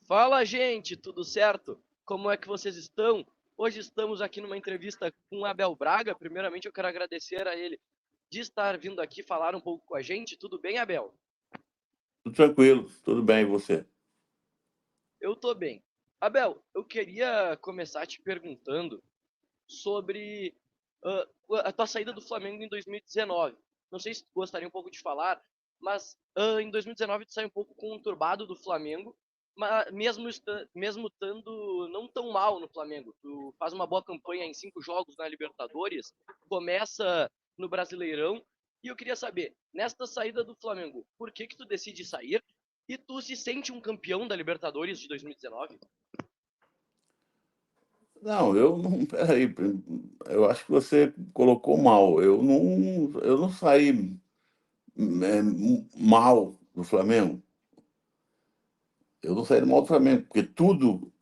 Fala, gente, tudo certo? Como é que vocês estão? Hoje estamos aqui numa entrevista com o Abel Braga. Primeiramente, eu quero agradecer a ele de estar vindo aqui falar um pouco com a gente. Tudo bem, Abel? Tudo tranquilo, tudo bem, e você? Eu tô bem. Abel, eu queria começar te perguntando sobre ah, a tua saída do Flamengo em 2019. Não sei se tu gostaria um pouco de falar, mas em 2019 tu saiu um pouco conturbado do Flamengo, mas mesmo estando não tão mal no Flamengo. Tu faz uma boa campanha em 5 jogos na Libertadores, começa no Brasileirão, e eu queria saber, nesta saída do Flamengo, por que que tu decide sair? E tu se sente um campeão da Libertadores de 2019? Não, eu não. Peraí, eu acho que você colocou mal. Eu não saí mal do Flamengo. Eu não saí mal do Flamengo, porque tudo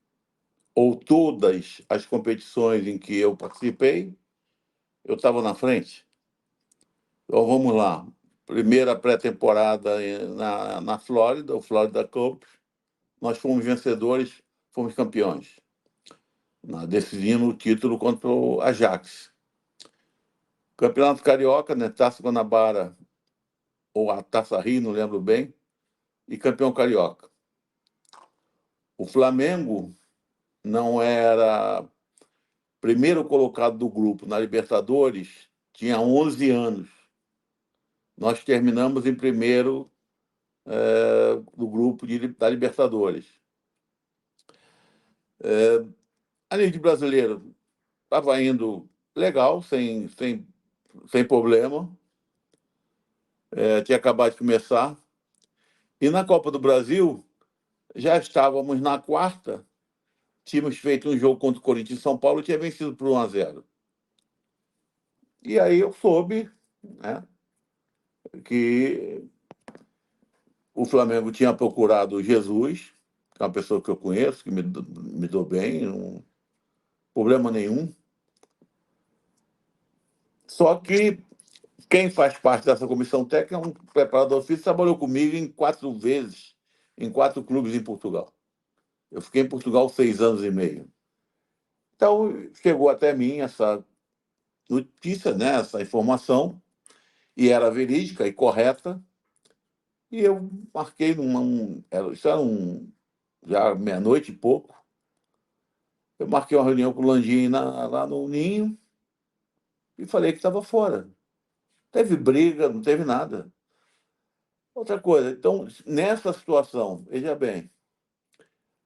ou todas as competições em que eu participei, eu estava na frente. Então vamos lá. Primeira pré-temporada na Flórida, o Florida Cup, nós fomos vencedores, fomos campeões, decidindo o título contra o Ajax. Campeonato Carioca, né? Taça Guanabara ou a Taça Rio, não lembro bem, e campeão carioca. O Flamengo não era primeiro colocado do grupo na Libertadores, tinha 11 anos. Nós terminamos em primeiro do grupo da Libertadores. A Liga de Brasileiro estava indo legal, sem problema. Tinha acabado de começar. E na Copa do Brasil, já estávamos na quarta. Tínhamos feito um jogo contra o Corinthians em São Paulo e tinha vencido por 1-0. E aí eu soube, né, que o Flamengo tinha procurado o Jesus, que é uma pessoa que eu conheço, que me dou bem, não problema nenhum. Só que quem faz parte dessa comissão técnica é um preparador físico, trabalhou comigo em 4 vezes, em 4 clubes em Portugal. Eu fiquei em Portugal 6 anos e meio. Então, chegou até mim essa notícia, né, essa informação, e era verídica e correta. E eu marquei isso era já meia-noite e pouco. Eu marquei uma reunião com o Landim lá no Ninho e falei que estava fora. Teve briga, não teve nada. Outra coisa, então, nessa situação, veja bem,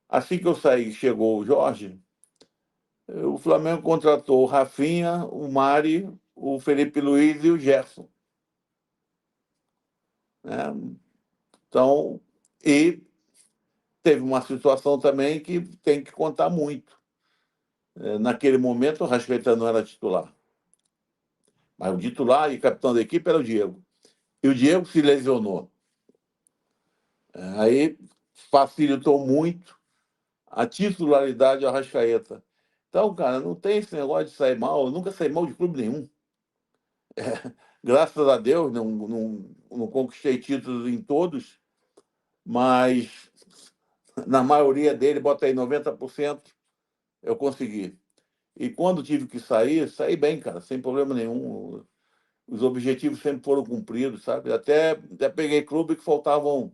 assim que eu saí, chegou o Jorge, o Flamengo contratou o Rafinha, o Mari, o Felipe Luiz e o Gerson. Né? Então, e teve uma situação também que tem que contar muito. Naquele momento, o Rascaeta não era titular. Mas o titular e capitão da equipe era o Diego. E o Diego se lesionou. Aí facilitou muito a titularidade do Arrascaeta. Então, cara, não tem esse negócio de sair mal. Eu nunca saí mal de clube nenhum. Graças a Deus, não conquistei títulos em todos, mas na maioria dele, bota aí 90%, eu consegui. E quando tive que sair, saí bem, cara, sem problema nenhum. Os objetivos sempre foram cumpridos, sabe? Até peguei clube que faltavam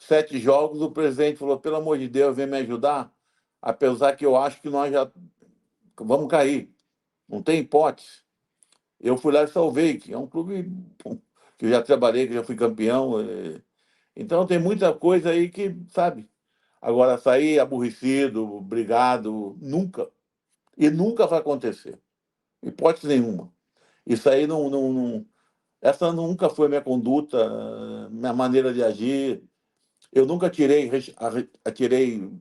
7 jogos, o presidente falou, pelo amor de Deus, vem me ajudar, apesar que eu acho que nós já vamos cair, não tem hipótese. Eu fui lá e salvei, que é um clube que eu já trabalhei, que já fui campeão. Então tem muita coisa aí que, sabe? Agora, sair aborrecido, brigado, nunca. E nunca vai acontecer. Hipótese nenhuma. Isso aí essa nunca foi minha conduta, minha maneira de agir. Eu nunca atirei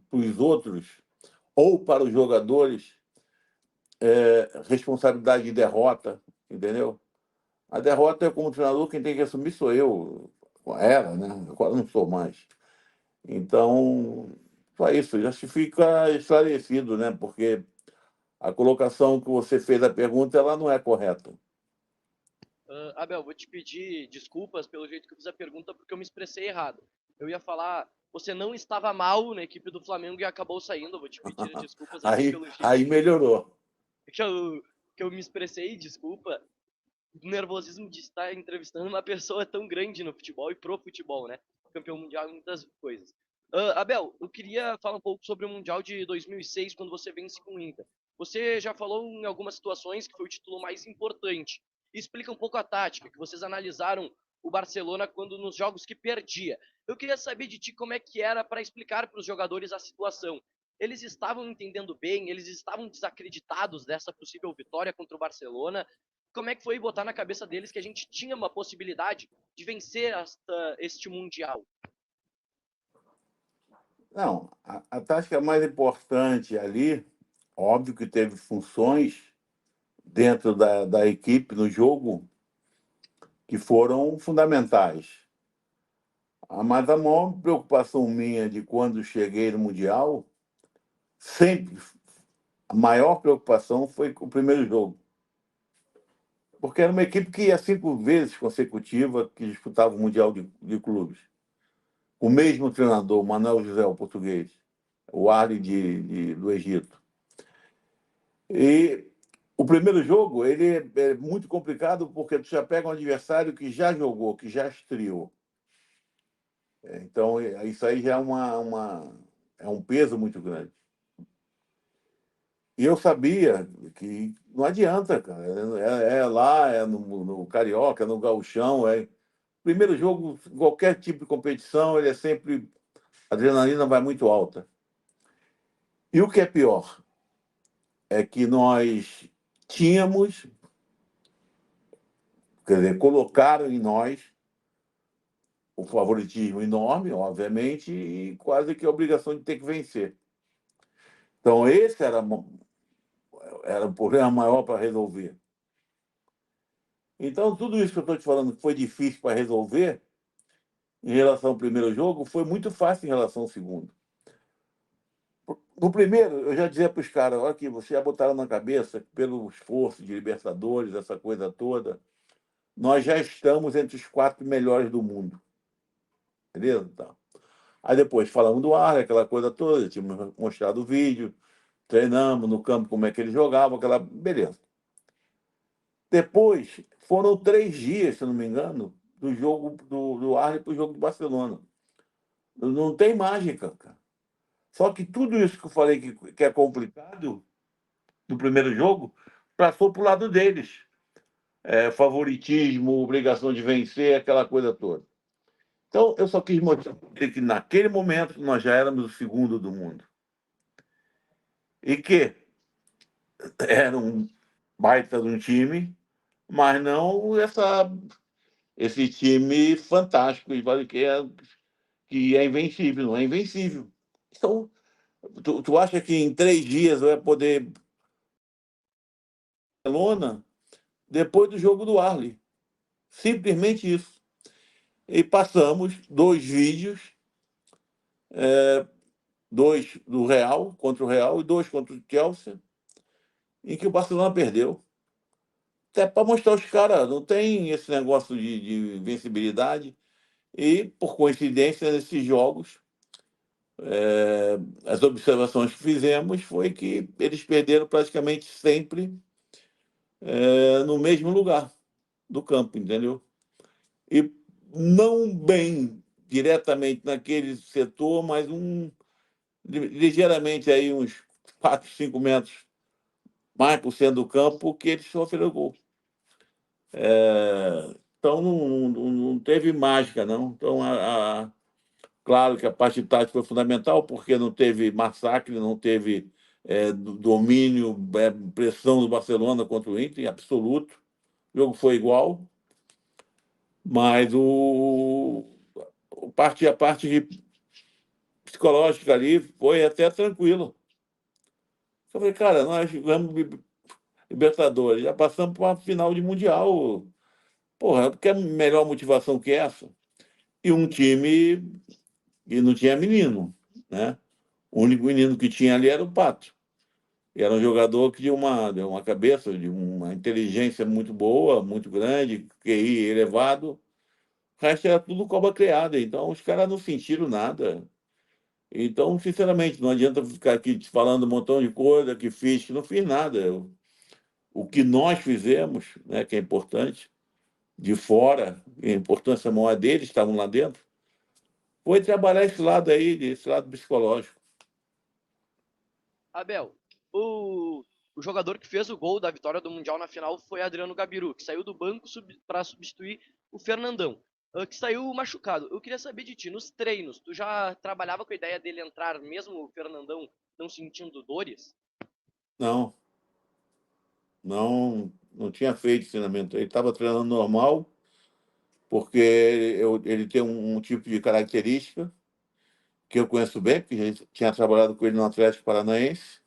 para os outros ou para os jogadores responsabilidade de derrota, entendeu? A derrota, é como treinador, quem tem que assumir sou eu. Era, né? Agora não sou mais. Então, só isso. Já se fica esclarecido, né? Porque a colocação que você fez a pergunta, ela não é correta. Abel, vou te pedir desculpas pelo jeito que eu fiz a pergunta, porque eu me expressei errado. Eu ia falar você não estava mal na equipe do Flamengo e acabou saindo. Eu vou te pedir desculpas aqui Aí, pelo jeito aí melhorou. que eu, que eu me expressei, desculpa. O nervosismo de estar entrevistando uma pessoa tão grande no futebol e pro futebol, né? Campeão mundial e muitas coisas. Abel, eu queria falar um pouco sobre o Mundial de 2006, quando você vence com o Inter. Você já falou em algumas situações que foi o título mais importante. Explica um pouco a tática, que vocês analisaram o Barcelona quando nos jogos que perdia. Eu queria saber de ti como é que era para explicar para os jogadores a situação. Eles estavam entendendo bem, eles estavam desacreditados dessa possível vitória contra o Barcelona. Como é que foi botar na cabeça deles que a gente tinha uma possibilidade de vencer este Mundial? Não, a tática mais importante ali, óbvio que teve funções dentro da equipe no jogo que foram fundamentais. Mas a maior preocupação minha de quando cheguei no Mundial, sempre, a maior preocupação foi com o primeiro jogo. Porque era uma equipe que ia 5 vezes consecutiva que disputava o Mundial de Clubes. O mesmo treinador, Manuel José, o português, o Arli do Egito. E o primeiro jogo ele é muito complicado porque tu já pega um adversário que já jogou, que já estreou. Então, isso aí já é um peso muito grande. E eu sabia que não adianta, cara. É lá, é no Carioca, é no Gauchão. Primeiro jogo, qualquer tipo de competição, ele é sempre. A adrenalina vai muito alta. E o que é pior é que nós tínhamos, quer dizer, colocaram em nós o favoritismo enorme, obviamente, e quase que a obrigação de ter que vencer. Então, esse era o problema maior para resolver. Então, tudo isso que eu estou te falando que foi difícil para resolver em relação ao primeiro jogo, foi muito fácil em relação ao segundo. No primeiro, eu já dizia para os caras, olha aqui, vocês já botaram na cabeça, pelo esforço de Libertadores, essa coisa toda, nós já estamos entre os 4 melhores do mundo. Beleza? Então, aí depois falamos do ar, aquela coisa toda, tínhamos mostrado o vídeo, treinamos no campo como é que ele jogava, aquela. Beleza. Depois, foram 3 dias, se não me engano, do jogo do Arne para o jogo do Barcelona. Não tem mágica, cara. Só que tudo isso que eu falei que é complicado no primeiro jogo, passou para o lado deles. Favoritismo, obrigação de vencer, aquela coisa toda. Então, eu só quis mostrar que naquele momento nós já éramos o segundo do mundo. E que era um baita de um time, mas não esse time fantástico que é invencível, não é invencível. Então, tu acha que em 3 dias eu ia poder Barcelona depois do jogo do Arley? Simplesmente isso. E passamos 2 vídeos, 2 do Real contra o Real e 2 contra o Chelsea, em que o Barcelona perdeu. Até para mostrar aos caras, não tem esse negócio de invencibilidade. E, por coincidência, nesses jogos, as observações que fizemos foi que eles perderam praticamente sempre no mesmo lugar do campo, entendeu? E não bem diretamente naquele setor, mas ligeiramente aí uns 4, 5 metros mais por cento do campo que eles sofreram gol. Então não teve mágica, não. Então, claro que a parte tática foi fundamental, porque não teve massacre, não teve domínio, pressão do Barcelona contra o Inter, em absoluto. O jogo foi igual, mas a parte psicológica ali foi até tranquilo. Eu falei, cara, nós jogamos Libertadores, já passamos para uma final de Mundial. Porra, quer melhor motivação que essa? E um time que não tinha menino, né? O único menino que tinha ali era o Pato. E era um jogador que tinha uma cabeça, de uma inteligência muito boa, muito grande, QI elevado. O resto era tudo cobra criada. Então, os caras não sentiram nada. Então, sinceramente, não adianta ficar aqui te falando um montão de coisa que fiz, que não fiz nada. O que nós fizemos, né, que é importante, de fora, a importância maior deles, estavam lá dentro, foi trabalhar esse lado aí, esse lado psicológico. Abel, o jogador que fez o gol da vitória do Mundial na final foi Adriano Gabiru, que saiu do banco para substituir o Fernandão, que saiu machucado. Eu queria saber de ti, nos treinos, tu já trabalhava com a ideia dele entrar mesmo o Fernandão não sentindo dores? Não, não tinha feito treinamento. Ele estava treinando normal, porque ele tem um tipo de característica que eu conheço bem, porque já tinha trabalhado com ele no Atlético Paranaense.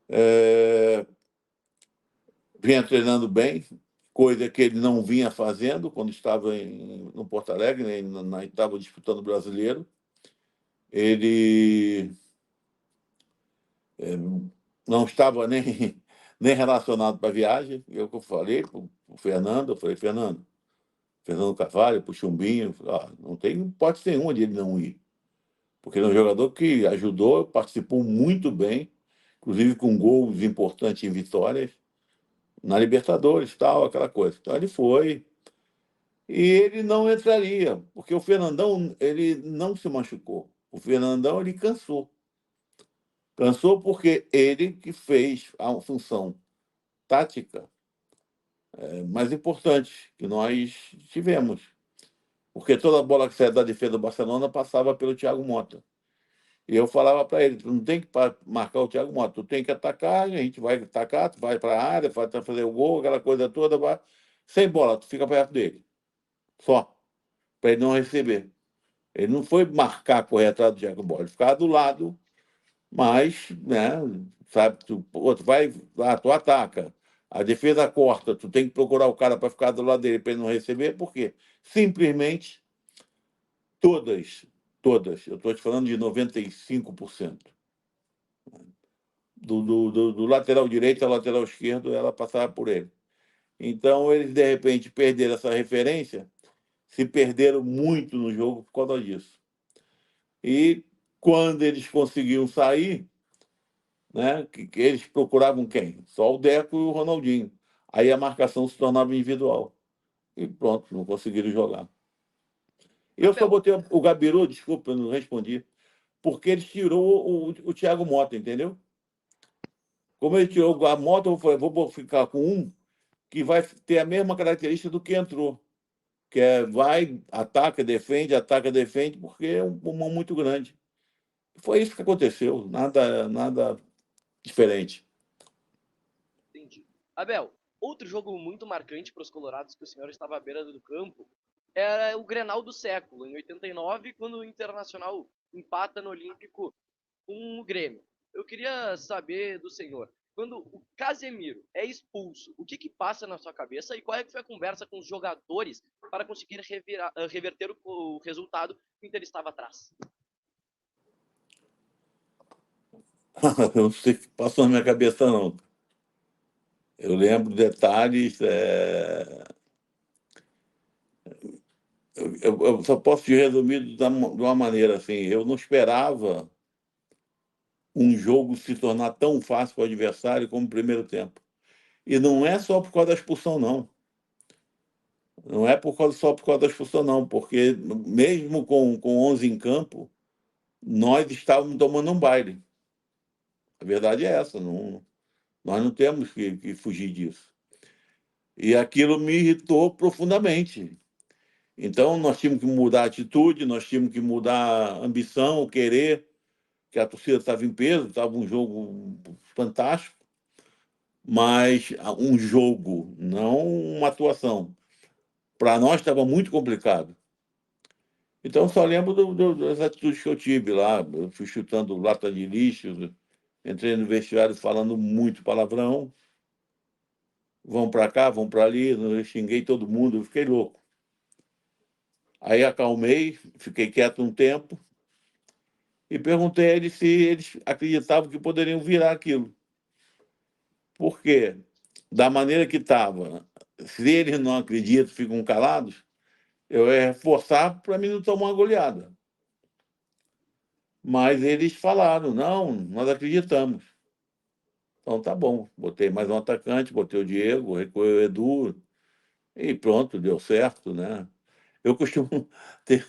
É, vinha treinando bem, coisa que ele não vinha fazendo quando estava no Porto Alegre, né? Ele estava disputando o Brasileiro. Ele não estava nem relacionado para a viagem. Eu falei para o Fernando, eu falei, Fernando Carvalho, para o Chumbinho, não tem hipótese nenhuma de ele não ir. Porque ele é um jogador que ajudou, participou muito bem, inclusive com gols importantes em vitórias, na Libertadores, tal, aquela coisa. Então ele foi, e ele não entraria, porque o Fernandão, ele não se machucou. O Fernandão, ele cansou. Cansou porque ele que fez a função tática mais importante que nós tivemos. Porque toda a bola que saía da defesa do Barcelona passava pelo Thiago Mota. E eu falava para ele, tu não tem que marcar o Thiago Mota, tu tem que atacar, a gente vai atacar, tu vai para a área, vai fazer o gol, aquela coisa toda, vai. Sem bola, tu fica perto dele. Só. Para ele não receber. Ele não foi marcar, correr atrás do Thiago Bola, ele ficava do lado, mas, né, sabe, tu vai lá, tu ataca. A defesa corta, tu tem que procurar o cara para ficar do lado dele para ele não receber, por quê? Simplesmente todas, todas, eu estou te falando de 95%. Do lateral direito ao lateral esquerdo, ela passava por ele. Então, eles, de repente, perderam essa referência, se perderam muito no jogo por causa disso. E quando eles conseguiam sair, né, que eles procuravam quem? Só o Deco e o Ronaldinho. Aí a marcação se tornava individual. E pronto, não conseguiram jogar. Eu só Abel, botei o Gabiru, desculpa, eu não respondi, porque ele tirou o Thiago Mota, entendeu? Como ele tirou a Mota, eu falei, vou ficar com um que vai ter a mesma característica do que entrou, que é vai, ataca, defende, porque é um pulmão muito grande. Foi isso que aconteceu, nada diferente. entendi. Abel, outro jogo muito marcante para os colorados que o senhor estava à beira do campo era o Grenal do século, em 89, quando o Internacional empata no Olímpico com o Grêmio. Eu queria saber do senhor, quando o Casemiro é expulso, o que que passa na sua cabeça e qual é que foi a conversa com os jogadores para conseguir reverter o resultado que o Inter estava atrás? Eu não sei o que passou na minha cabeça, não. Eu lembro detalhes. Eu só posso te resumir de uma maneira assim. Eu não esperava um jogo se tornar tão fácil para o adversário como o primeiro tempo. E não é só por causa da expulsão, não. Não é só por causa da expulsão, não, porque mesmo com 11 em campo, nós estávamos tomando um baile. A verdade é essa, nós não temos que fugir disso. E aquilo me irritou profundamente. Então, nós tínhamos que mudar a atitude, nós tínhamos que mudar a ambição, o querer, que a torcida estava em peso, estava um jogo fantástico, mas um jogo, não uma atuação. Para nós estava muito complicado. Então, só lembro das atitudes que eu tive lá. Eu fui chutando lata de lixo, entrei no vestiário falando muito palavrão. Vão para cá, vão para ali, eu xinguei todo mundo, eu fiquei louco. Aí acalmei, fiquei quieto um tempo e perguntei a eles se eles acreditavam que poderiam virar aquilo. Por quê? Da maneira que estava, se eles não acreditam, ficam calados, eu ia reforçar para mim não tomar uma goleada. Mas eles falaram, não, nós acreditamos. Então tá bom, botei mais um atacante, botei o Diego, recuei o Edu e pronto, deu certo, né? Eu costumo ter,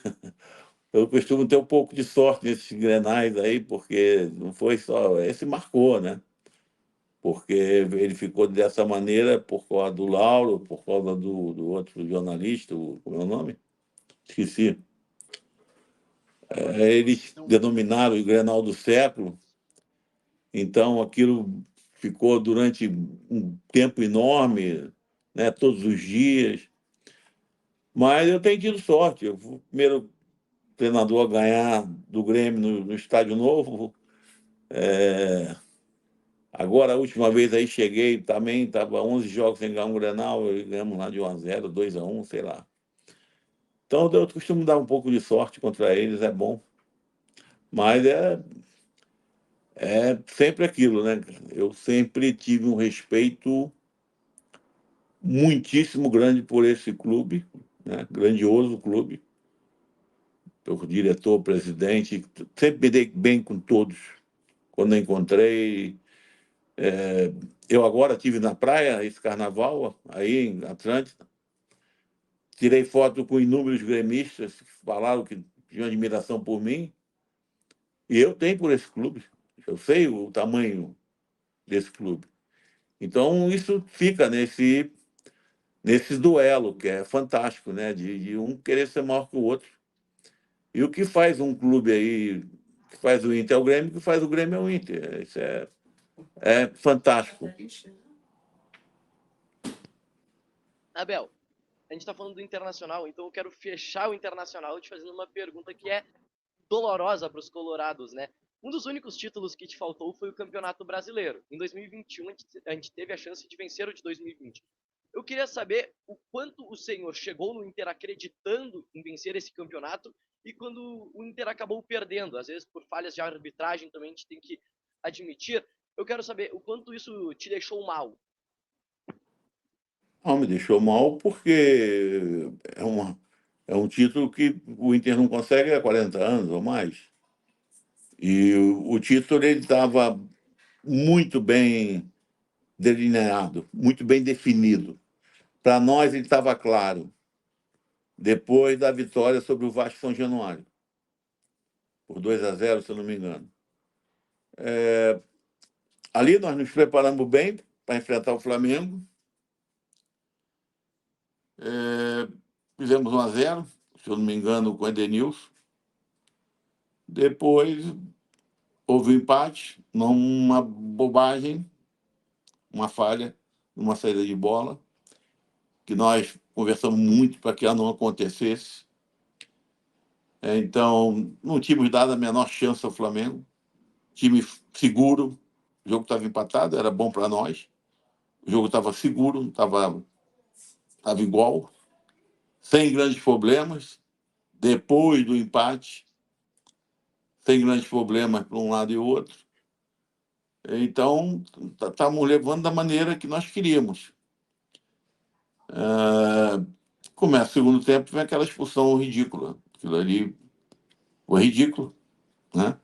eu costumo ter um pouco de sorte nesses Grenais aí, porque não foi só, esse marcou, né? Porque ele ficou dessa maneira por causa do Lauro, por causa do outro jornalista, como é o nome? Esqueci. Eles denominaram o Grenal do século, então aquilo ficou durante um tempo enorme, né, todos os dias. Mas eu tenho tido sorte. Eu fui o primeiro treinador a ganhar do Grêmio no Estádio Novo. É, agora, a última vez aí cheguei também, estava 11 jogos sem ganhar um Grenal, e ganhamos lá de 1-0, 2-1, sei lá. Então eu costumo dar um pouco de sorte contra eles, é bom. Mas é sempre aquilo, né? Eu sempre tive um respeito muitíssimo grande por esse clube, né? Grandioso clube, por diretor, presidente, sempre me dei bem com todos. Quando eu encontrei, eu agora tive na praia esse carnaval aí em Atlântida, tirei foto com inúmeros gremistas que falaram que tinham admiração por mim e eu tenho por esse clube. Eu sei o tamanho desse clube. Então isso fica nesse duelo que é fantástico, né? De um querer ser maior que o outro. E o que faz um clube aí, que faz o Inter é o Grêmio, que faz o Grêmio é o Inter. Isso é fantástico. Abel, a gente está falando do Internacional, então eu quero fechar o Internacional te fazendo uma pergunta que é dolorosa para os colorados, né? Um dos únicos títulos que te faltou foi o Campeonato Brasileiro. Em 2021, a gente teve a chance de vencer o de 2020. Eu queria saber o quanto o senhor chegou no Inter acreditando em vencer esse campeonato e quando o Inter acabou perdendo, às vezes por falhas de arbitragem também a gente tem que admitir. Eu quero saber o quanto isso te deixou mal. Não, me deixou mal porque é um título que o Inter não consegue há 40 anos ou mais. E o título ele estava muito bem delineado, muito bem definido. Para nós ele estava claro, depois da vitória sobre o Vasco São Januário, por 2-0, se eu não me engano. Ali nós nos preparamos bem para enfrentar o Flamengo. Fizemos 1-0, se eu não me engano, com o Edenilson. Depois houve um empate, numa bobagem, uma falha, numa saída de bola, que nós conversamos muito para que ela não acontecesse. Então, não tínhamos dado a menor chance ao Flamengo. Time seguro, o jogo estava empatado, era bom para nós. O jogo estava seguro, estava igual, sem grandes problemas. Depois do empate, sem grandes problemas para um lado e outro. Então, estávamos levando da maneira que nós queríamos. Começa o segundo tempo, vem aquela expulsão ridícula. Aquilo ali foi ridículo, né?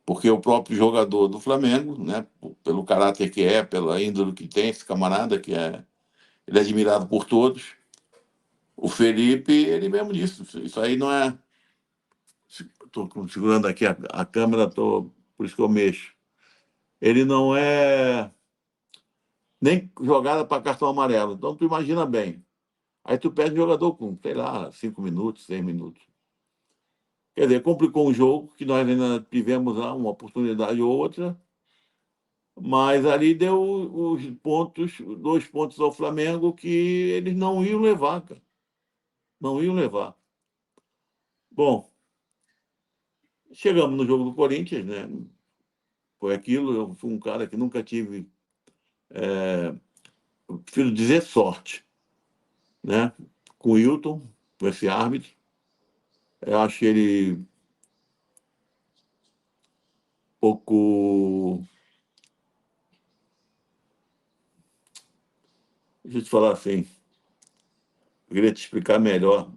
Porque o próprio jogador do Flamengo, né, pelo caráter que é, pela índole que tem, esse camarada ele é admirado por todos. O Felipe, ele mesmo disse, isso aí não é. Estou segurando aqui a câmera, por isso que eu mexo. Ele não é nem jogada para cartão amarelo. Então, tu imagina bem. Aí tu perde o jogador com, sei lá, 5 minutos, 6 minutos. Quer dizer, complicou um jogo que nós ainda tivemos lá uma oportunidade ou outra, mas ali deu os pontos, 2 pontos ao Flamengo que eles não iam levar, cara. Não iam levar. Bom, chegamos no jogo do Corinthians, né? Foi aquilo, eu fui um cara que nunca tive, eu prefiro dizer sorte, né? Com o Hilton, com esse árbitro. Eu acho ele um pouco. Deixa eu te falar assim, eu queria te explicar melhor.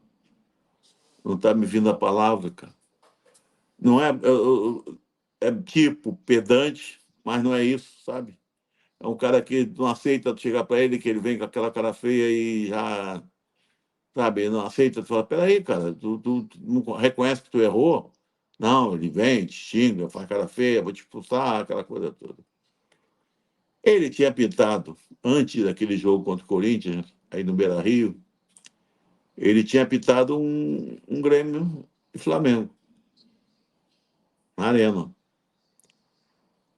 Não está me vindo a palavra, cara. Não é, é tipo pedante, mas não é isso, sabe? É um cara que não aceita tu chegar para ele, que ele vem com aquela cara feia e já, sabe, não aceita. Tu fala, peraí, cara, tu não reconhece que tu errou? Não, ele vem, te xinga, faz cara feia, vou te expulsar, aquela coisa toda. Ele tinha pintado, antes daquele jogo contra o Corinthians, aí no Beira-Rio, ele tinha pintado um Grêmio e Flamengo, na Arena.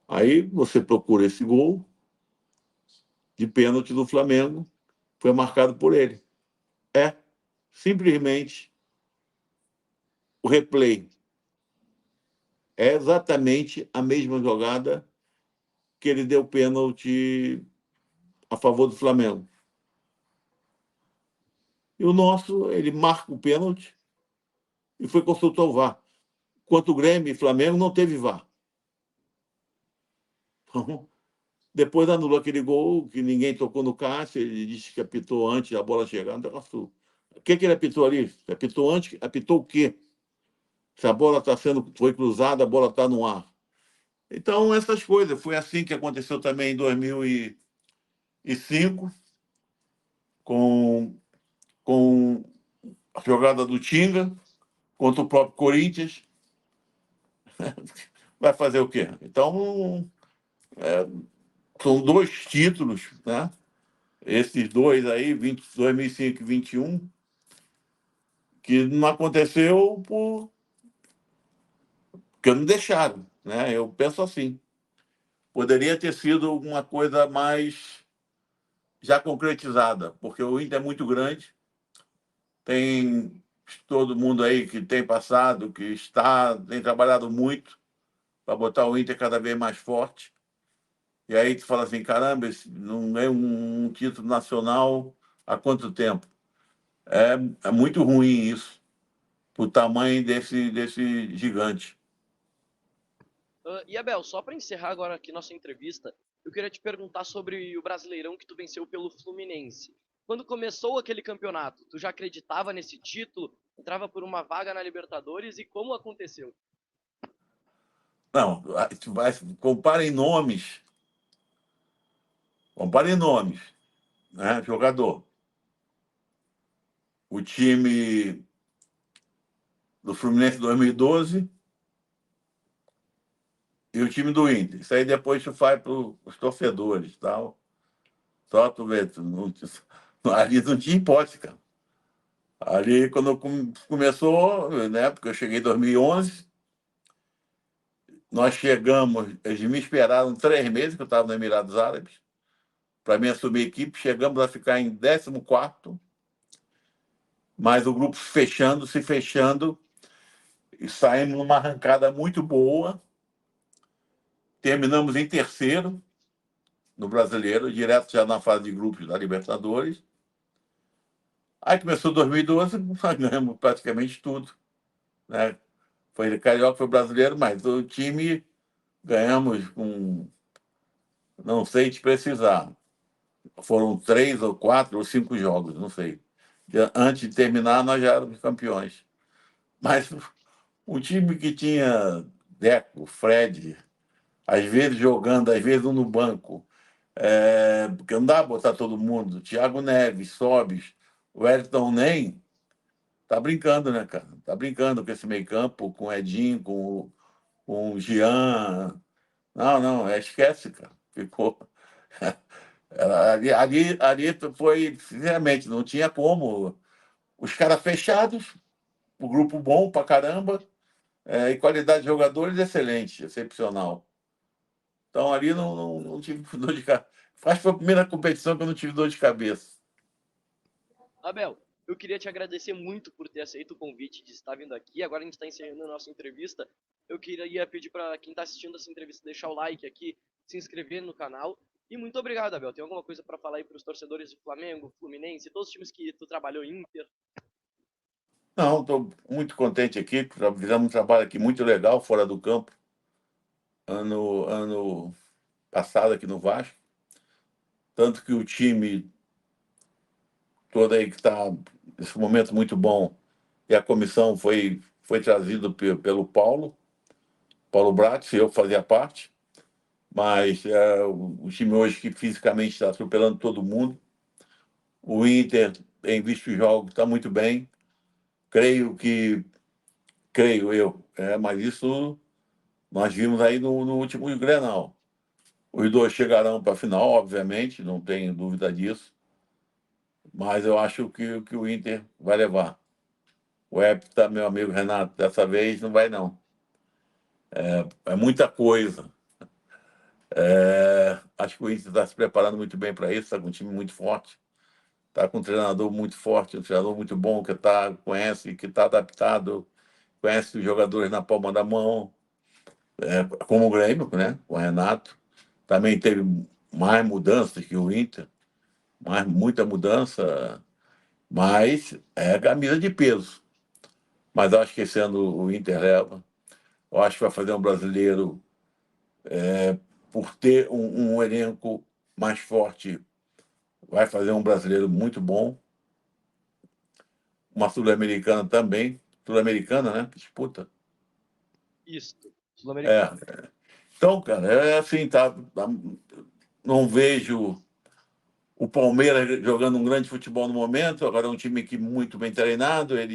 Aí você procura esse gol de pênalti do Flamengo, foi marcado por ele. É simplesmente o replay. É exatamente a mesma jogada que ele deu pênalti a favor do Flamengo. E o nosso, ele marca o pênalti e foi consultar o VAR. Quanto o Grêmio e Flamengo não teve VAR. Então, depois anulou aquele gol que ninguém tocou no Cássio, ele disse que apitou antes da bola chegar, não passou. O que, que ele apitou ali? Apitou antes? Apitou o quê? Se a bola foi cruzada, a bola está no ar. Então, essas coisas. Foi assim que aconteceu também em 2005, com, com a jogada do Tinga contra o próprio Corinthians. Vai fazer o quê? Então, são dois títulos, né? Esses dois aí, 2005 e 21, que não aconteceu porque não deixaram, né? Eu penso assim. Poderia ter sido alguma coisa mais já concretizada, porque o Inter é muito grande, tem todo mundo aí que tem passado, que tem trabalhado muito para botar o Inter cada vez mais forte. E aí tu fala assim, caramba, esse não é um título nacional há quanto tempo? É muito ruim isso, o tamanho desse gigante. E Abel, só para encerrar agora aqui nossa entrevista, eu queria te perguntar sobre o Brasileirão que tu venceu pelo Fluminense. Quando começou aquele campeonato, tu já acreditava nesse título? Entrava por uma vaga na Libertadores e como aconteceu? Não, compare nomes, né? Jogador. O time do Fluminense 2012 e o time do Inter. Isso aí depois tu faz para os torcedores, tal. Só tu vê, ali não tinha hipótese, cara. Ali, quando começou, né, porque eu cheguei em 2011, nós chegamos, eles me esperaram 3 meses, que eu estava no Emirados Árabes, para mim assumir a equipe, chegamos a ficar em 14º, mas o grupo se fechando, e saímos numa arrancada muito boa, terminamos em terceiro no Brasileiro, direto já na fase de grupos da Libertadores. Aí começou 2012, nós ganhamos praticamente tudo, né? Foi Carioca, foi brasileiro, mas o time ganhamos com, não sei te precisar, foram 3 ou 4 ou 5 jogos, não sei. Antes de terminar, nós já éramos campeões. Mas um time que tinha Deco, Fred, às vezes jogando, às vezes um no banco, porque não dá para botar todo mundo. Thiago Neves, Sobis, o Wellington nem. Tá brincando, né, cara? Tá brincando com esse meio-campo, com o Edinho, com o Jean. Não, não, esquece, cara. Ficou. Ali foi, sinceramente, não tinha como. Os caras fechados, o grupo bom pra caramba, e qualidade de jogadores excelente, excepcional. Então ali não tive dor de cabeça. Acho que foi a primeira competição que eu não tive dor de cabeça. Abel, eu queria te agradecer muito por ter aceito o convite de estar vindo aqui. Agora a gente está encerrando a nossa entrevista. Eu queria pedir para quem está assistindo essa entrevista deixar o like aqui, se inscrever no canal. E muito obrigado, Abel. Tem alguma coisa para falar aí para os torcedores do Flamengo, Fluminense, todos os times que tu trabalhou em Inter? Não, estou muito contente aqui. Fizemos um trabalho aqui muito legal, fora do campo, ano passado aqui no Vasco. Tanto que o time todo aí que está nesse momento muito bom, e a comissão foi trazido pelo Paulo. Paulo Bratz, eu fazia parte, mas o time hoje que fisicamente está atropelando todo mundo. O Inter, em visto os jogos, está muito bem. Creio eu, mas isso nós vimos aí no último Grenal. Os dois chegarão para a final, obviamente, não tenho dúvida disso, mas eu acho que o Inter vai levar. O Hepta, meu amigo Renato, dessa vez não vai, não. É muita coisa. Acho que o Inter está se preparando muito bem para isso, está com um time muito forte, está com um treinador muito forte, um treinador muito bom conhece, que está adaptado, conhece os jogadores na palma da mão, como o Grêmio, né? Com o Renato. Também teve mais mudanças que o Inter, muita mudança, mas é camisa de peso. Mas acho que esse ano o Inter leva. Eu acho que vai fazer um brasileiro, por ter um elenco mais forte, vai fazer um brasileiro muito bom. Uma sul-americana também. Sul-americana, né? Que disputa. Isso, É. Sul-Americano. Então, cara, é assim, não vejo o Palmeiras jogando um grande futebol no momento. Agora é um time que muito bem treinado. É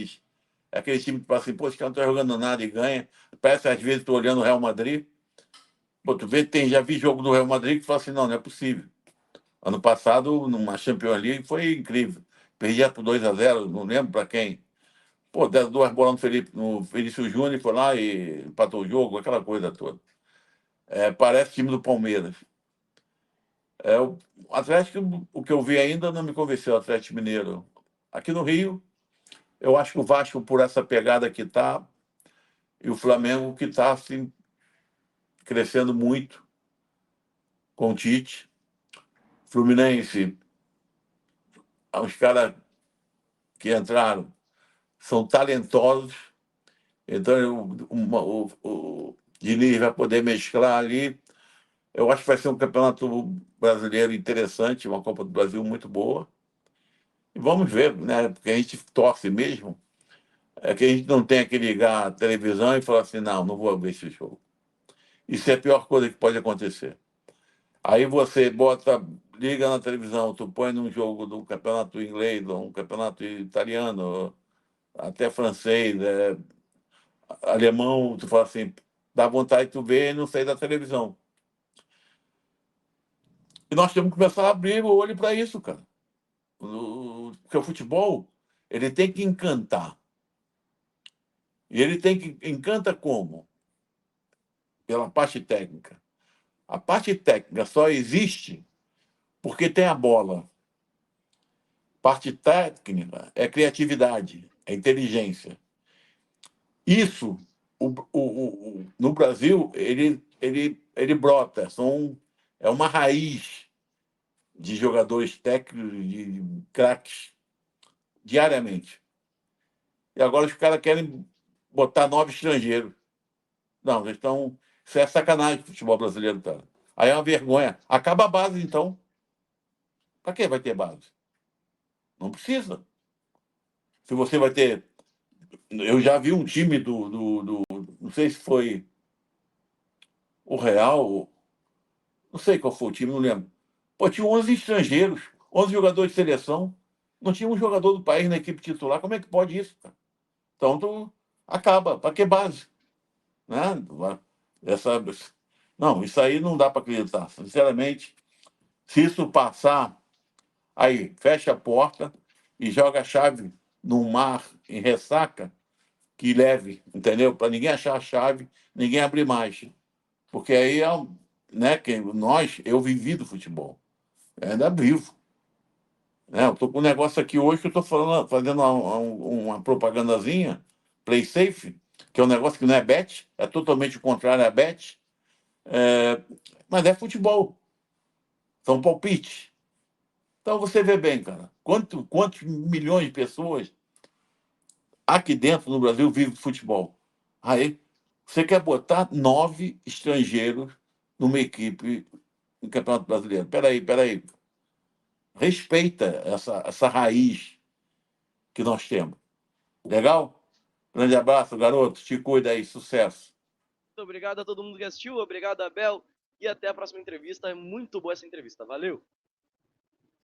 aquele time que fala assim, pô, esse cara não está jogando nada e ganha. Parece, às vezes, estou olhando o Real Madrid. Pô, tu vê, já vi jogo do Real Madrid que fala assim, não é possível. Ano passado, numa Champions League, foi incrível. Perdia por 2-0, não lembro para quem. Pô, deram duas bolas no Vinícius Júnior e foi lá e empatou o jogo, aquela coisa toda. Parece time do Palmeiras. O Atlético, o que eu vi ainda não me convenceu, o Atlético Mineiro. Aqui no Rio, eu acho que o Vasco, por essa pegada que está, e o Flamengo, que está assim, crescendo muito com o Tite. Fluminense, os caras que entraram são talentosos, então o Diniz vai poder mesclar ali. Eu acho que vai ser um campeonato brasileiro interessante, uma Copa do Brasil muito boa. E vamos ver, né? Porque a gente torce mesmo. É que a gente não tem que ligar a televisão e falar assim, não, não vou ver esse jogo. Isso é a pior coisa que pode acontecer. Aí você liga na televisão, tu põe num jogo do campeonato inglês, ou um campeonato italiano, até francês, alemão, tu fala assim, dá vontade de tu ver e não sair da televisão. E nós temos que começar a abrir o olho para isso, cara. Porque o futebol, ele tem que encantar. E ele tem que encanta como? Pela parte técnica. A parte técnica só existe porque tem a bola. Parte técnica é criatividade, é inteligência. Isso, no Brasil, ele brota. É uma raiz de jogadores técnicos, de craques, diariamente. E agora os caras querem botar 9 estrangeiros. Não, eles estão. Isso é sacanagem do futebol brasileiro, cara. Aí é uma vergonha. Acaba a base, então. Para que vai ter base? Não precisa. Se você vai ter. Eu já vi um time não sei se foi o Real, não sei qual foi o time, não lembro. Pô, tinha 11 estrangeiros, 11 jogadores de seleção. Não tinha um jogador do país na equipe titular. Como é que pode isso, cara? Então, tu acaba. Para que base? Né? Essa, não, isso aí não dá para acreditar. Sinceramente, se isso passar, aí fecha a porta e joga a chave no mar em ressaca que leve, entendeu? Para ninguém achar a chave, ninguém abrir mais. Porque aí né, eu vivi do futebol. Ainda vivo. Né? Eu estou com um negócio aqui hoje que eu estou fazendo uma propagandazinha, Play Safe, que é um negócio que não é bet, é totalmente o contrário a bet, é, mas é futebol, são palpites. Então você vê bem, cara, quantos milhões de pessoas aqui dentro no Brasil vivem futebol. Aí você quer botar 9 estrangeiros numa equipe no Campeonato Brasileiro. Peraí. Respeita essa raiz que nós temos. Legal? Grande abraço, garoto. Te cuida aí. Sucesso. Muito obrigado a todo mundo que assistiu, obrigado, Abel, e até a próxima entrevista. É muito boa essa entrevista. Valeu!